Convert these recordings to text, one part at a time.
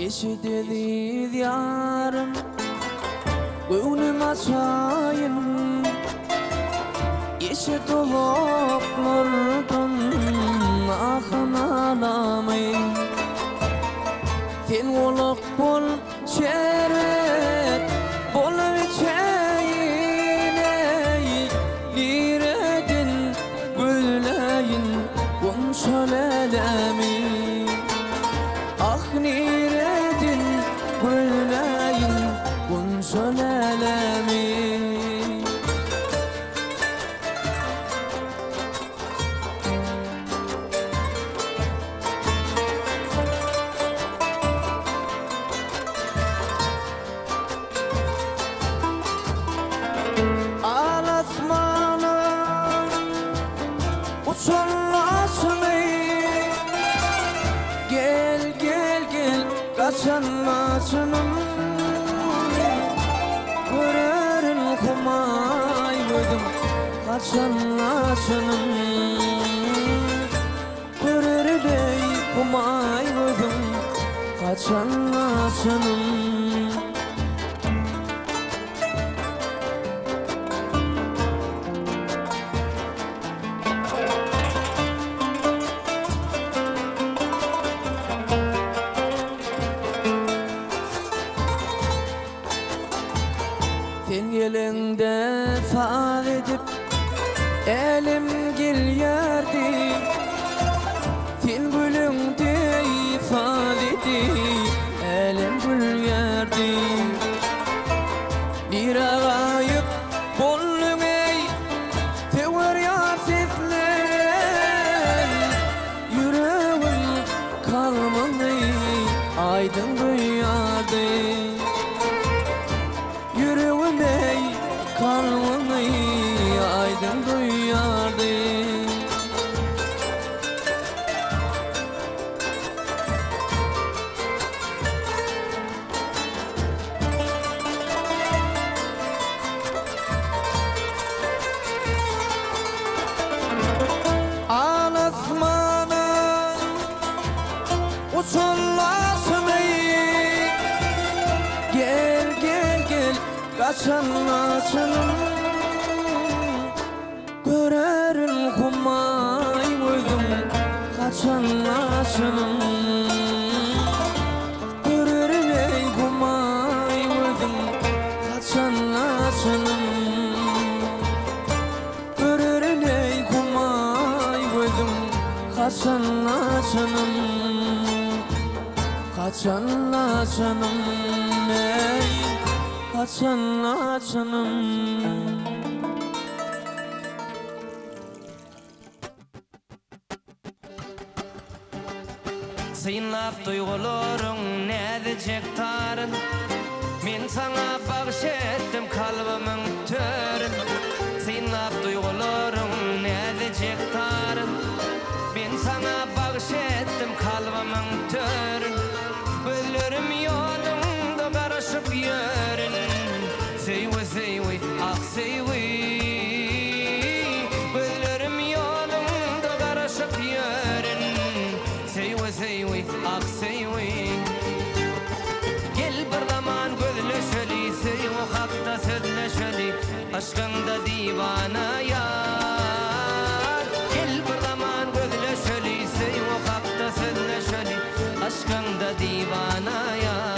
Yeşil yarım gönlüm açayım, yeşil dolaplardan ahın alamayım. Sen olak bol şeret bol içeyine, liredin gülleyin gonşalelemin. Ah niredin gülleyin gonşalelemin. Alasmanım uçanlasını, gel gel gel kaçanlasınım. Görerin kumay gözüm kaçanlasınım. Görerin kumay gözüm kaçanlasınım. Sen elinde fal edip elim gel yerdi, sen gülünde fal edip elim gül yerdi. Bir ağayıp bollun ey tever yar seslen, yüreğin kalmanı aydın duyardı. Yüreğimde kalmanı aydın duyardı. Alasmana uçanlasın ey, gel gel gel kaçanlasınım. Görerin kumay gözüm kaçanlasınım. Görerin ey kumay gözüm kaçanlasınım. Görerin ey kumay gözüm kaçanlasınım. Kaçanlasınım ey kaçanlasınım. Sıyınlap duygularың nädecek tarın, men sana bagşetdim kalbiming törün. Sıyınlap duygularың nädecek tarın, men sana bagşetdim kalbiming törün. Gözlerim yolunda karışıp yörün, seyvi seyvi ah seyvi. Gözlerim yolunda karışıp yörün, seyvi seyvi ah seyvi. Gel bir zaman gözleşeli, seyvi hakta sözleşeli, aşkında divana yar. Gel bir zaman gözleşeli, seyvi hakta sözleşeli, aşkında divana yar.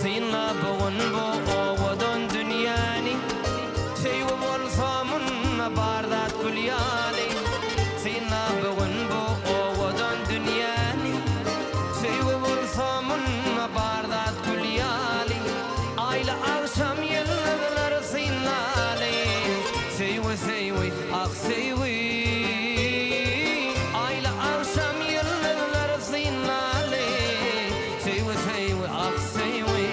Sıyınla bugün bu oğudun dünyani, seyvi bolsamın bardat gülyani. Sıyınla bugün bu oğudun dünyani, seyvi bolsamın bardat gülyani. Ayla akşam yıldızlar sıyınlali, seyvi seyvi ah seyvi. Ayla akşam yıldızlar sıyınlali, seyvi seyvi ah seyvi.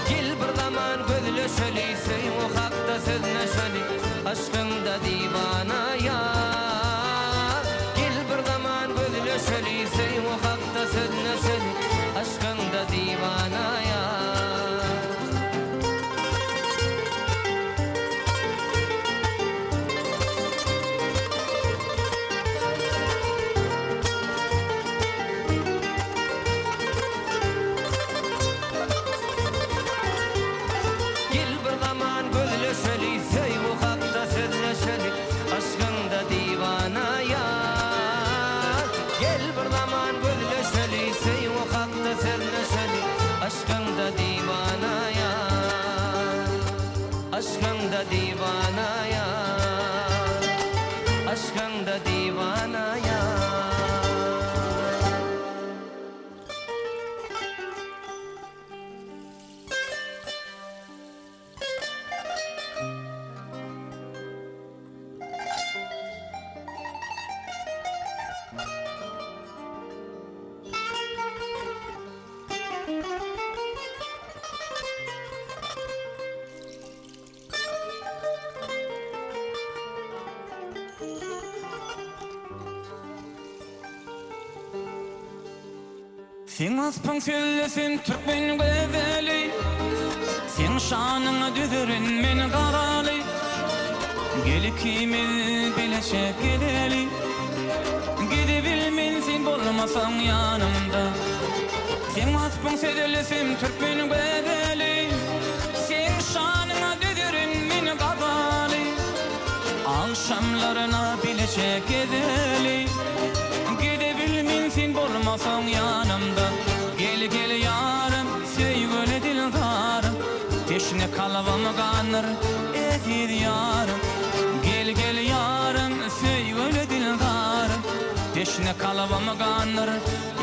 Gel bir zaman gözleşeli, seyvi hakta sözleşeli, aşkında divana yar. Gel bir zaman gözleşeli, seyvi hakta aşkında divanaya, aşkında divanaya. Sen aspang söylesin Türkmen güzeli, sen şanına düzürün men garalı. Gel ikimiz bileşe gideli, gidebilmen sen bolmasan yanımda. Sen aspang söylesin Türkmen güzeli, sen şanına düzürün men garalı. Akşamlarına bileşe gideli, gidebilmen sen bolmasan yanımda. Gel gel yarım, sevgili dildarım, teşne kalbim kanır ezir yarım. Gel gel yarım, sevgili dildarım, teşne kalbim kanır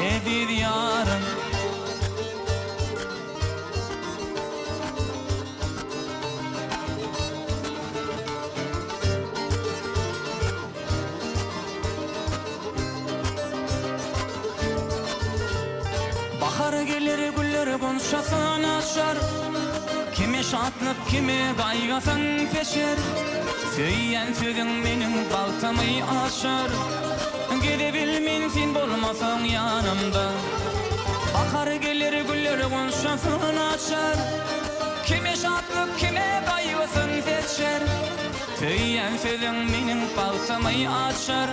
ezir yarım. Bahar gelir güller konuşasan açar, kime şatlık kime kaygasan feşer. Söyleyen sözün benim baltamı aşar, gidebilmen sen bolmasan yanımda. Bahar gelir güller konuşasan açar, kime şatlık kime kaygasan feşer. Söyleyen sözün benim baltamı aşar,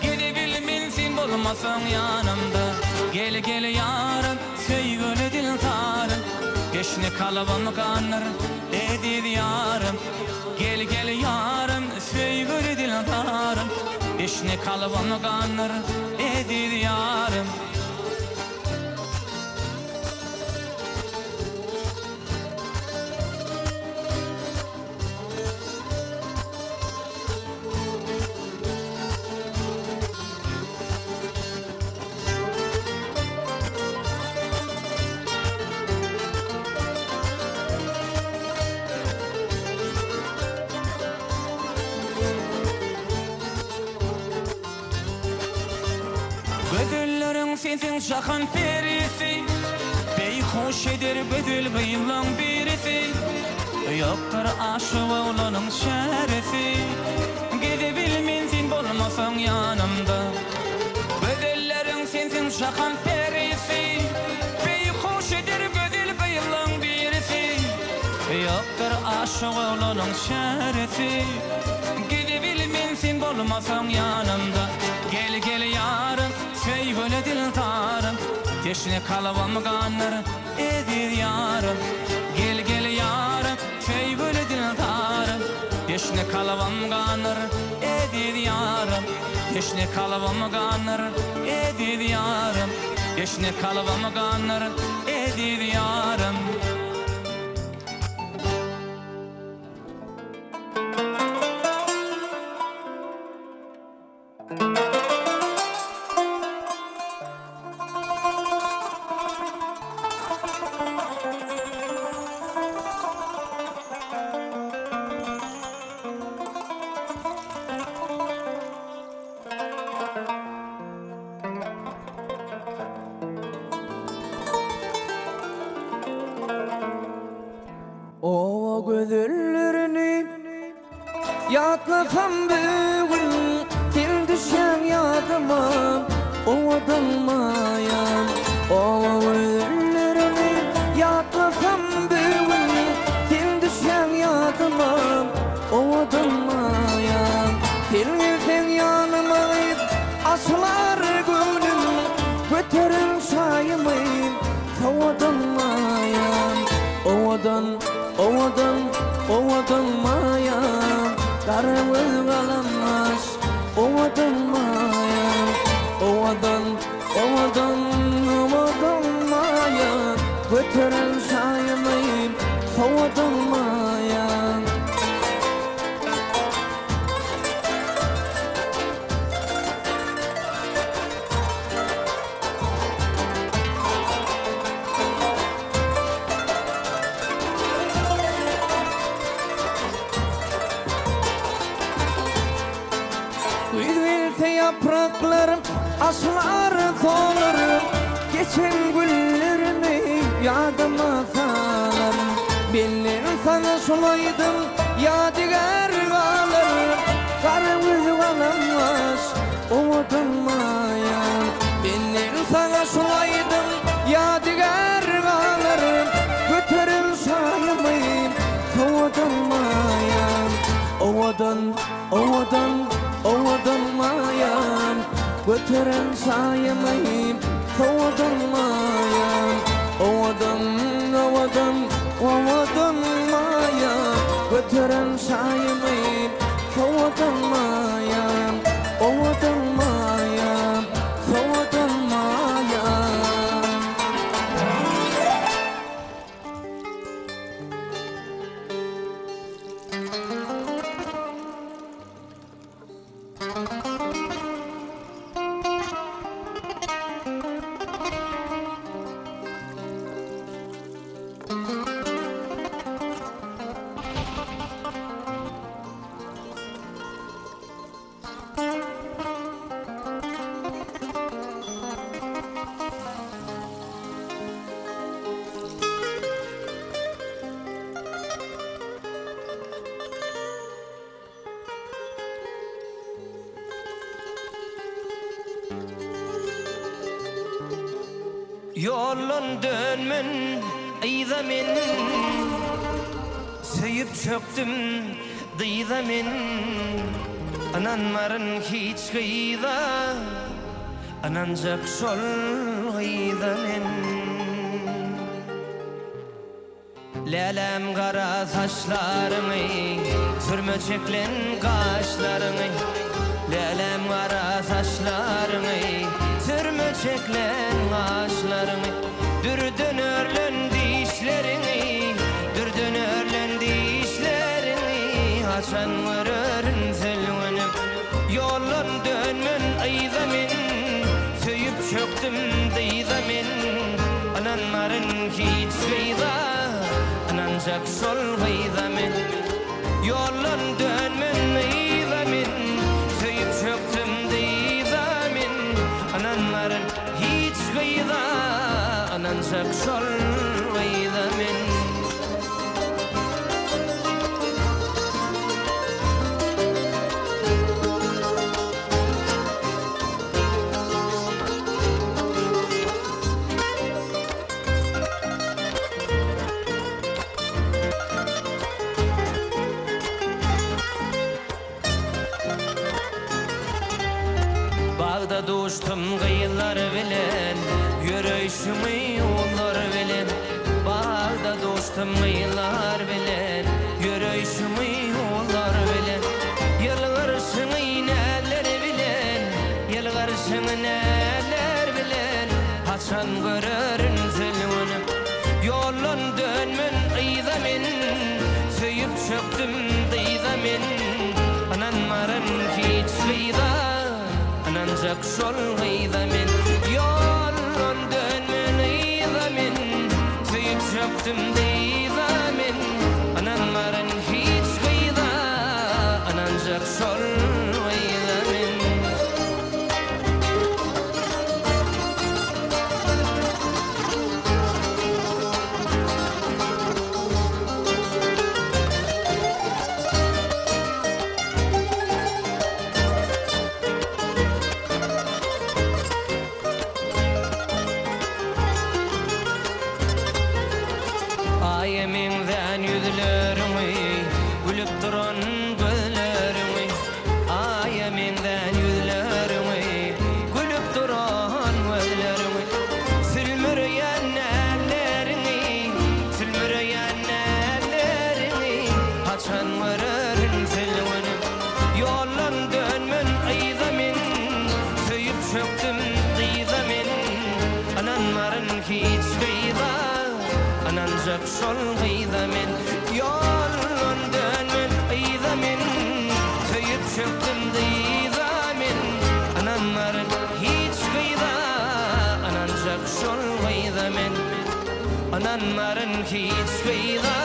gidebilmen sen bolmasan yanımda. Gel gel yarım, sevgili dildarım, teşne kalbim kanır ezir yarım. Gel gel yarım, sevgili dildarım, teşne kalbim kanır ezir yarım. Gözüllerin sensin şakan perisi, beyhuş eder gözül bıyılan birisi. Yoktur aşık olanın şerisi, gidebilmen sen bolmasan yanımda. Gözüllerin sensin şakan perisi, beyhuş eder gözül bıyılan birisi. Yoktur aşık olanın şerisi, gidebilmen sen bolmasan yanımda. Gel gel yarım, sevgili dildarım, teşne kalbim kanır ezir yarım. Gel gel yarım, sevgili dildarım, teşne kalbim kanır ezir yarım. Teşne kalbim kanır ezir yarım, teşne kalbim kanır ezir yarım. O gözlerini yaklasam bugün, til düşen yadıma o adılmayan. O gözlerini yaklasam bugün, til düşen yadıma o adılmayan. Til gelsen yanıma aslar gönlüm, götürün çayımı soğudulmayan. Ovadan mayan, darımız kalamaz. Ovadan mayan, ovadan mayan. Aslar olur geçen günlerimi yadıma salar. Bilin sana sulaydım yadigar kalır. Karımız kalamaz umudumaya. Bilin sana sulaydım yadigar kalır. Götürün sayımı kovudumaya. Ovudumaya. Götürün sayımı kovudumaya. Ovudumaya. Götürün sayımı kovudumaya. Ovudumaya. Yolun dönmün eyzamin, söyüp çöktüm dıyzamin. Ananmarın hiç gıyda, anancak şol gıyzamin. Lelem kara saçlarını, sürme çeklen kaşlarını. Lelem kara saçlarını, sürme çeklen kaşlarını. Dürdün örlün dişlerini, dürdün örlün dişlerini. Haçan vururun zülünüm, yolun dönmün ayzamin. Söyüp çöktüm dıyzamin. Ananların hiç gıyda, anancak şol gıyzamin. Yolun dönmün ayzamin. Söyüp çöktüm dıyzamin. Ananların hiç gıyda, anancak şol gıyzamin. Bağda dostum gıyılar bilen, yürüyüşümü yollar bilen. Bağda dostum gıyılar bilen, yürüyüşümü yollar bilen. Yılgırsın neler bilen, yılgırsın neler bilen. Haçan görürün zülünüm, yolun dönmün ıyzamin. Söyüp çöktüm dıyzamin. Ananmarın hiç gıyda, anancak şol gıyzamin. Yolun dönmün ıyzamin. Söyüp çöktüm dıyzamin. Ananmarın hiç gıyda, anancak şol gıyzamin. Ayemingden yüzlerimi, gülüp duran gözlerimi. Ayemingden yüzlerimi, gülüp duran gözlerimi. Sülmürüyen ellerini, sülmürüyen ellerini. Haçan vururun zülünüm, yolun dönmün ayzamin. Söyüp çöktüm dıyzamin. Ananmarın hiç gıyda, anancak şol gıyzamin. Yolun dönmün ayzamin. Söyüp çöktüm dıyzamin. Ananların hiç gıyda, anancak şol gıyzamin. Ananların hiç gıyda,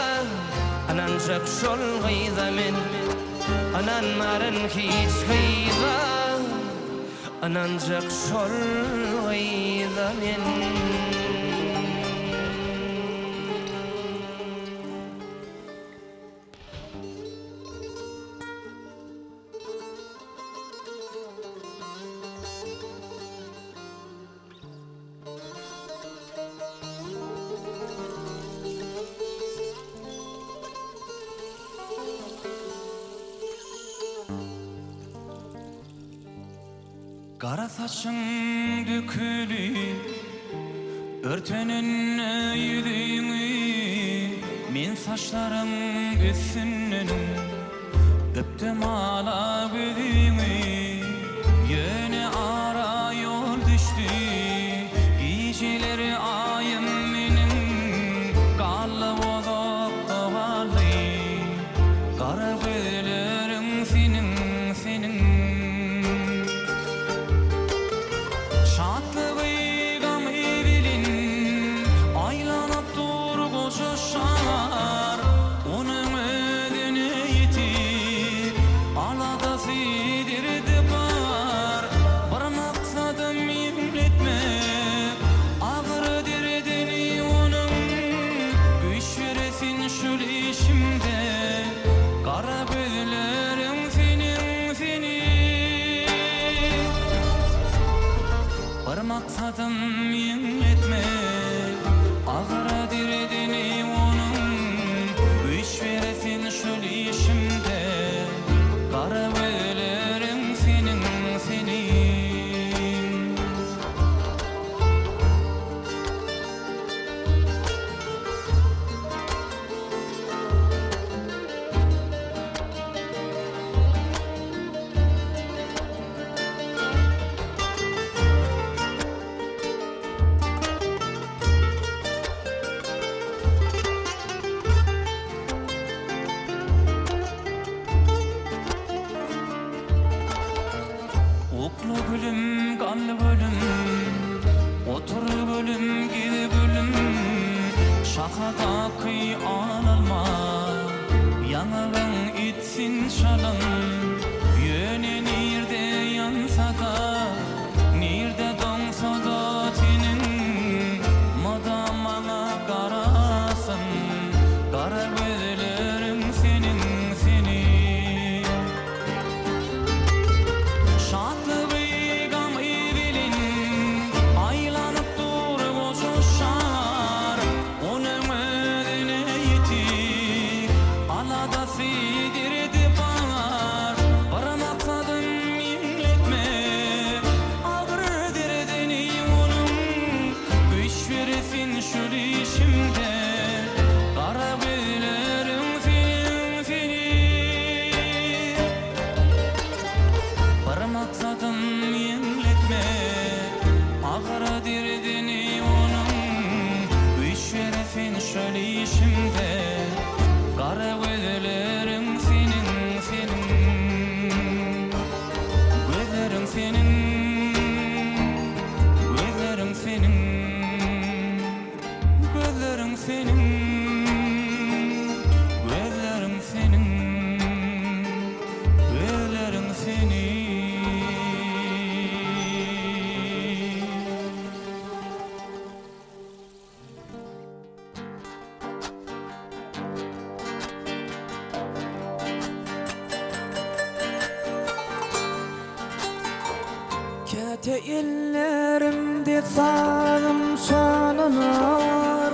anancak şol gıyzamin. Ananların hiç gıyda, anancak şol gıyda men. Kara saçın dökülüp örtenen yüzüňi, men saçlarım üstünden öpdüm ala gözüňi. Yöne ara yol düştü, geceleri ayım menin gallı bozuk doğalı. Kara gözlerim senin, senin. Maksadım yinletmek, ağıra diredeni onun. Güç veresin şol işimde, kara gözlerim senin, senin. Oklu gülüm, kanlı bölüm, otur bölüm, gidi bölüm. Şakada kıy alma, yanağın itsin şalın. Yöne nirde yansa da, nirde donsa da tinin. Madamana karasın, kara gözlerim senin, senin. Şol işimde, kara gözlerim senin, senin. Bir maksadım yemletme, ağıra derdini onun. Güç veresin şol işimde, kara gözlerim senin, senin. Gözlerim senin, gözlerim senin. Gözlerim senin, gözlerim senin, gözlerim senin. Kete ellerimde sağım çalınar,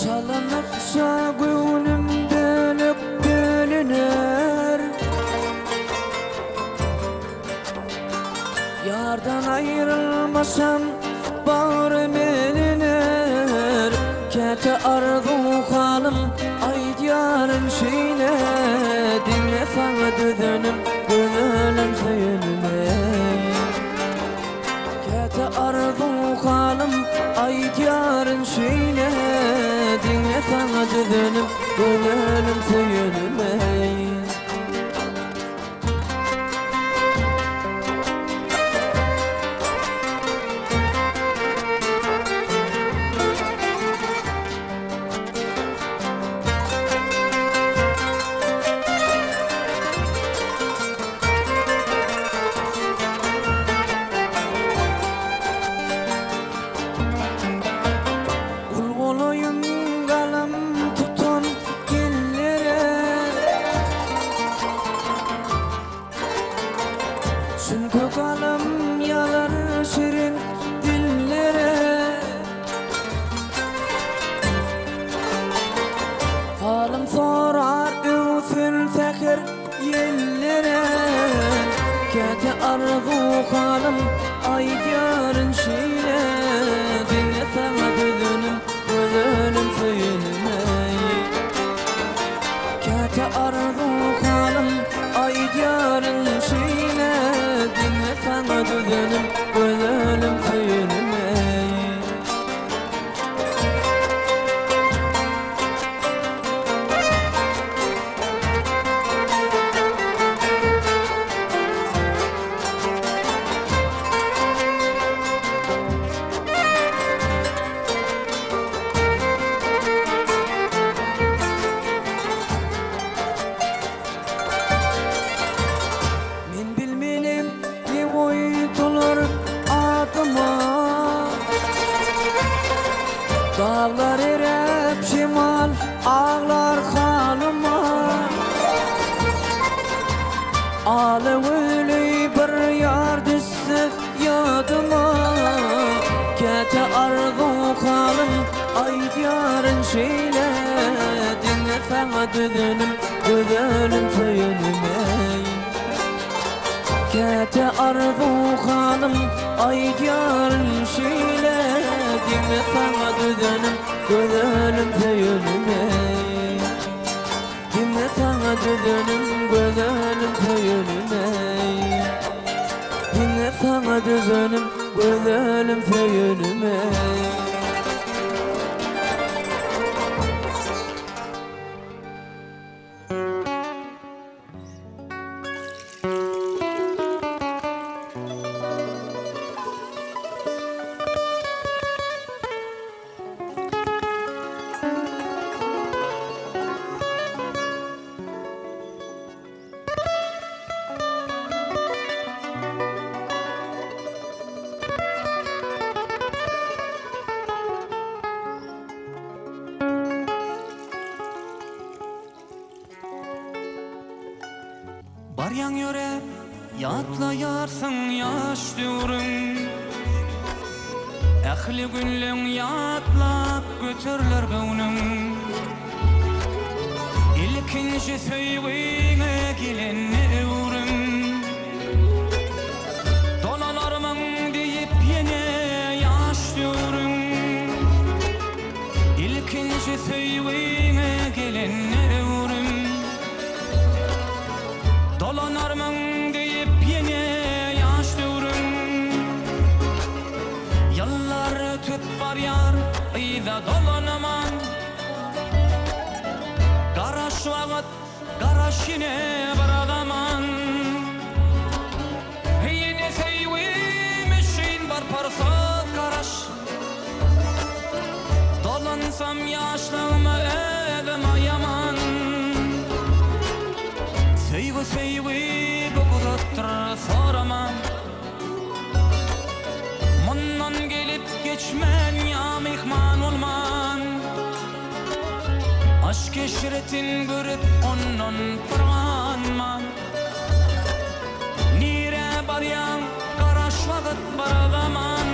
çalınıpsa gönlüm dönüp dönüner. Yardan ayrılmasam bağrım eliner. Kete arzu halım aydiyarın şeyle, dinle sana düzünüm gönlüm söylemey. Kete arzu halım aydiyarın şeyle, dinle sana düzünüm gönlüm söylemey. halım ay yarın şeyle dinle sana düzünüm gözünüm söyünme kete arzu halım ay yarın şeyle dinle sana düzünüm gözünüm söyünme Dağlar erep şimal ağlar halıma Ağlı öyle bir yar düşse yadıma Kete arzu halım ay yarın şeyle Dinle sana düzünüm gözünüm söyünme Kete arzu halım ay yarın şeyle Dinle sana düzünüm gözünüm söyünme Dinle sana düzünüm gözünüm söyünme Dinle sana düzünüm gözünüm söyünme Baryan yöre yatlayarsın yaş diyorum Ehli günlüğün yatlap götürler gönlüm İlkinci söyüğüne gelen evrim Dolalarımın deyip yine yaş diyorum İlkinci söyüğüne gelen evrim Dolanarmın deyip yine yaş diyorum Yıllar ötüp var yar ıyda dolanamam Garaş vakit garaş yine baradaman Yine seyvim işin var parsat garaş Dolansam yaşlığıma edem ayaman Seyvi seyvi bukudattır soramam Mundan gelip geçmen ya mihman olman Aşk eşretin görüp ondan pırmanman Nire baryan karaş vakit baradaman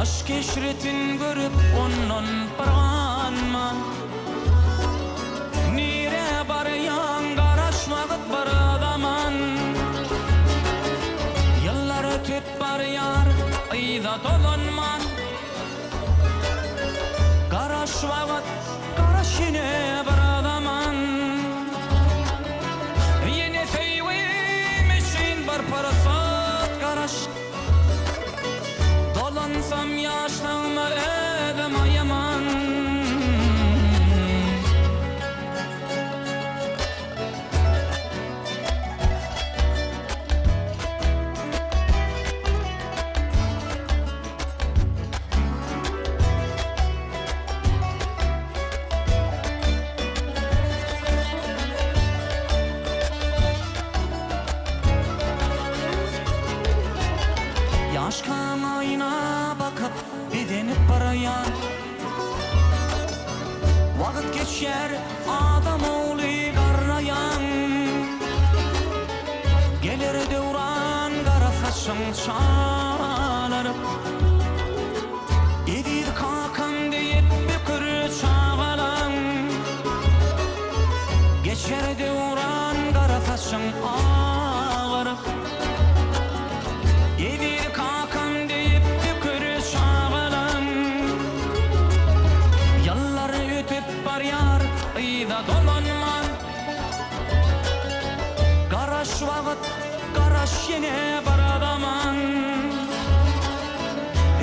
Aşk eşretin görüp ondan pırmanman Nire baryan karaş vakit baradaman Yıllar ötüp bar yar ayda dolanman Karaş vakit karaş yine baradaman Yine seyvim işin bar parasat karaş Dolansam yaşlığıma edem ayaman Yaşkan ayına bakıp bidenip baraya Vakit geçer adam oğlu garrayan Gelir devran kara saçın çalarıp Edir kakam deyip bükür çağalan Geçer devran kara saçın ağarıp yine baradaman.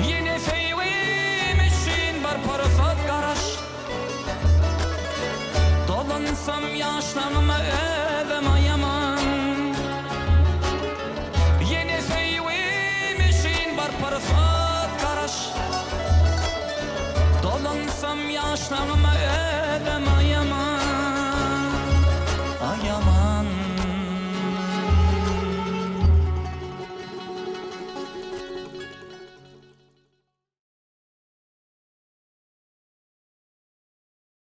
Yine feyvim için bar parasat karaş. Dolansam yaşlarıma evim ayaman. Yine feyvim için bar parasat karaş. Dolansam yaşlarıma evim